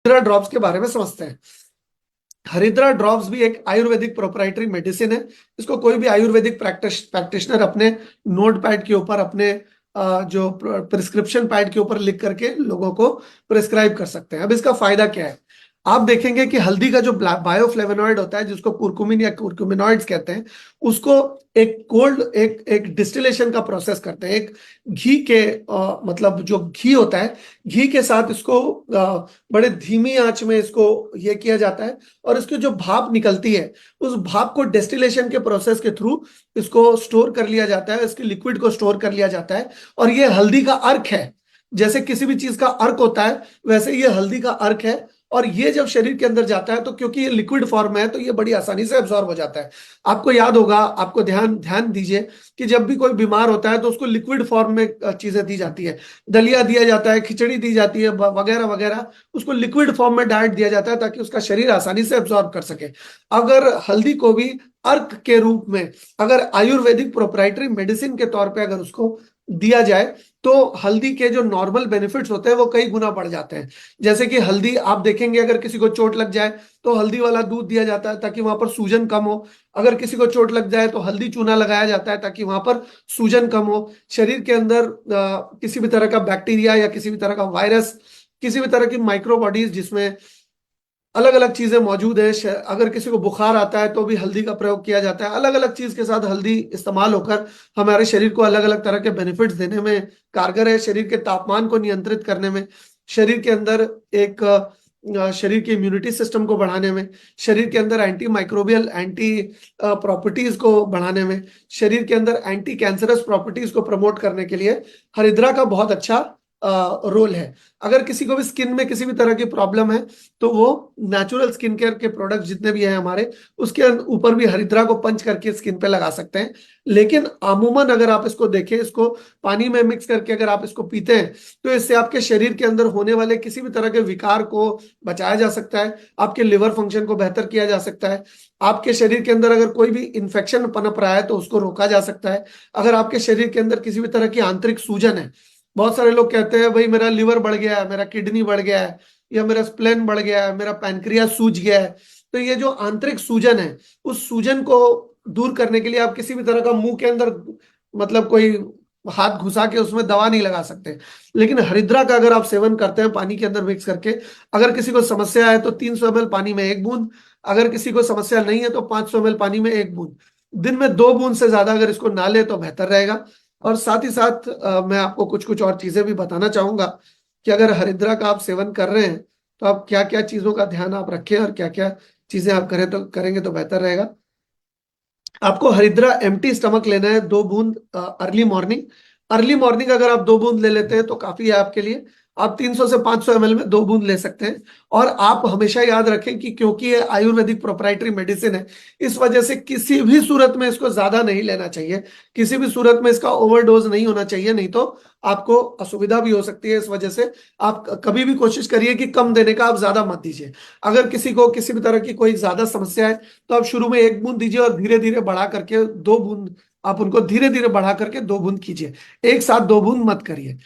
हरिद्रा ड्रॉप्स के बारे में समझते हैं। हरिद्रा ड्रॉप्स भी एक आयुर्वेदिक प्रोप्राइटरी मेडिसिन है। इसको कोई भी आयुर्वेदिक प्रैक्टिशनर अपने नोट पैड के ऊपर, अपने जो प्रिस्क्रिप्शन पैड के ऊपर लिख करके लोगों को प्रिस्क्राइब कर सकते हैं। अब इसका फायदा क्या है? आप देखेंगे कि हल्दी का जो बायोफ्लेवोनॉइड होता है, जिसको कुरकुमिन या कुरकुमिनॉइड्स कहते हैं, उसको एक कोल्ड एक एक डिस्टिलेशन का प्रोसेस करते हैं। एक घी के मतलब जो घी होता है, घी के साथ इसको बड़े धीमी आंच में इसको ये किया जाता है, और इसकी जो भाप निकलती है, उस भाप को डिस्टिलेशन के प्रोसेस के थ्रू इसको स्टोर कर लिया जाता है, इसके लिक्विड को स्टोर कर लिया जाता है। और ये हल्दी का अर्क है। जैसे किसी भी चीज का अर्क होता है, वैसे ये हल्दी का अर्क है। और ये जब शरीर के अंदर जाता है, तो क्योंकि ये लिक्विड फॉर्म में है, तो ये बड़ी आसानी से एब्जॉर्ब हो जाता है। आपको याद होगा, आपको ध्यान ध्यान दीजिए कि जब भी कोई बीमार होता है तो उसको लिक्विड फॉर्म में चीजें दी जाती है। दलिया दिया जाता है, खिचड़ी दी जाती है, वगैरह वगैरह। उसको लिक्विड फॉर्म में डाइट दिया जाता है ताकि उसका शरीर आसानी से एब्जॉर्ब कर सके। अगर हल्दी को भी अर्क के रूप में, अगर आयुर्वेदिक प्रोप्राइटरी मेडिसिन के तौर पे अगर उसको दिया जाए, तो हल्दी के जो नॉर्मल बेनिफिट्स होते हैं वो कई गुना बढ़ जाते हैं। जैसे कि हल्दी, आप देखेंगे अगर किसी को चोट लग जाए तो हल्दी वाला दूध दिया जाता है ताकि वहां पर सूजन कम हो। अगर किसी को चोट लग जाए तो हल्दी चूना लगाया जाता है ताकि वहां पर सूजन कम हो। शरीर के अंदर किसी भी तरह का बैक्टीरिया या किसी भी तरह का वायरस, किसी भी तरह की माइक्रोबॉडीज जिसमें अलग अलग चीजें मौजूद है, अगर किसी को बुखार आता है तो भी हल्दी का प्रयोग किया जाता है। अलग अलग चीज के साथ हल्दी इस्तेमाल होकर हमारे शरीर को अलग अलग तरह के बेनिफिट्स देने में कारगर है। शरीर के तापमान को नियंत्रित करने में, शरीर के अंदर एक शरीर के इम्यूनिटी सिस्टम को बढ़ाने में, शरीर के अंदर एंटी माइक्रोबियल एंटी प्रॉपर्टीज को बढ़ाने में, शरीर के अंदर एंटी कैंसरस प्रॉपर्टीज को प्रमोट करने के लिए हरिद्रा का बहुत अच्छा रोल है। अगर किसी को भी स्किन में किसी भी तरह की प्रॉब्लम है, तो वो नेचुरल स्किन केयर के प्रोडक्ट जितने भी हैं हमारे, उसके ऊपर भी हरिद्रा को पंच करके स्किन पे लगा सकते हैं। लेकिन अमूमन अगर आप इसको देखें, इसको पानी में मिक्स करके अगर आप इसको पीते हैं, तो इससे आपके शरीर के अंदर होने वाले किसी भी तरह के विकार को बचाया जा सकता है। आपके लिवर फंक्शन को बेहतर किया जा सकता है। आपके शरीर के अंदर अगर कोई भी इंफेक्शन पनप रहा है तो उसको रोका जा सकता है। अगर आपके शरीर के अंदर किसी भी तरह की आंतरिक सूजन है, बहुत सारे लोग कहते हैं भाई मेरा लिवर बढ़ गया है, मेरा किडनी बढ़ गया है, या मेरा स्प्लेन बढ़ गया है, मेरा पैनक्रियास सूज गया है। तो ये जो आंतरिक सूजन है, उस सूजन को दूर करने के लिए आप किसी भी तरह का मुंह के अंदर मतलब कोई हाथ घुसा के उसमें दवा नहीं लगा सकते। लेकिन हरिद्रा का अगर आप सेवन करते हैं पानी के अंदर मिक्स करके, अगर किसी को समस्या है तो 300 ml पानी में 1 बूंद, अगर किसी को समस्या नहीं है तो 500 ml पानी में 1 बूंद, दिन में 2 बूंद से ज्यादा अगर इसको ना ले तो बेहतर रहेगा। और साथ ही साथ मैं आपको कुछ कुछ और चीजें भी बताना चाहूंगा कि अगर हरिद्रा का आप सेवन कर रहे हैं तो आप क्या क्या चीजों का ध्यान आप रखें और क्या क्या चीजें आप करेंगे तो बेहतर रहेगा। आपको हरिद्रा एम्प्टी स्टमक लेना है, 2 बूंद अर्ली मॉर्निंग। अर्ली मॉर्निंग अगर आप 2 बूंद ले लेते हैं तो काफी है आपके लिए। आप 300 से 500 ml में 2 बूंद ले सकते हैं। और आप हमेशा याद रखें कि क्योंकि ये आयुर्वेदिक प्रोप्राइटरी मेडिसिन है, इस वजह से किसी भी सूरत में इसको ज्यादा नहीं लेना चाहिए। किसी भी सूरत में इसका ओवरडोज नहीं होना चाहिए, नहीं तो आपको असुविधा भी हो सकती है। इस वजह से आप कभी भी कोशिश करिए कि कम देने का, आप ज्यादा मत दीजिए। अगर किसी को किसी भी तरह की कोई ज्यादा समस्या है तो आप शुरू में 1 बूंद दीजिए और धीरे धीरे बढ़ा करके 2 बूंद, आप उनको धीरे धीरे बढ़ा करके 2 बूंद कीजिए। एक साथ 2 बूंद मत करिए।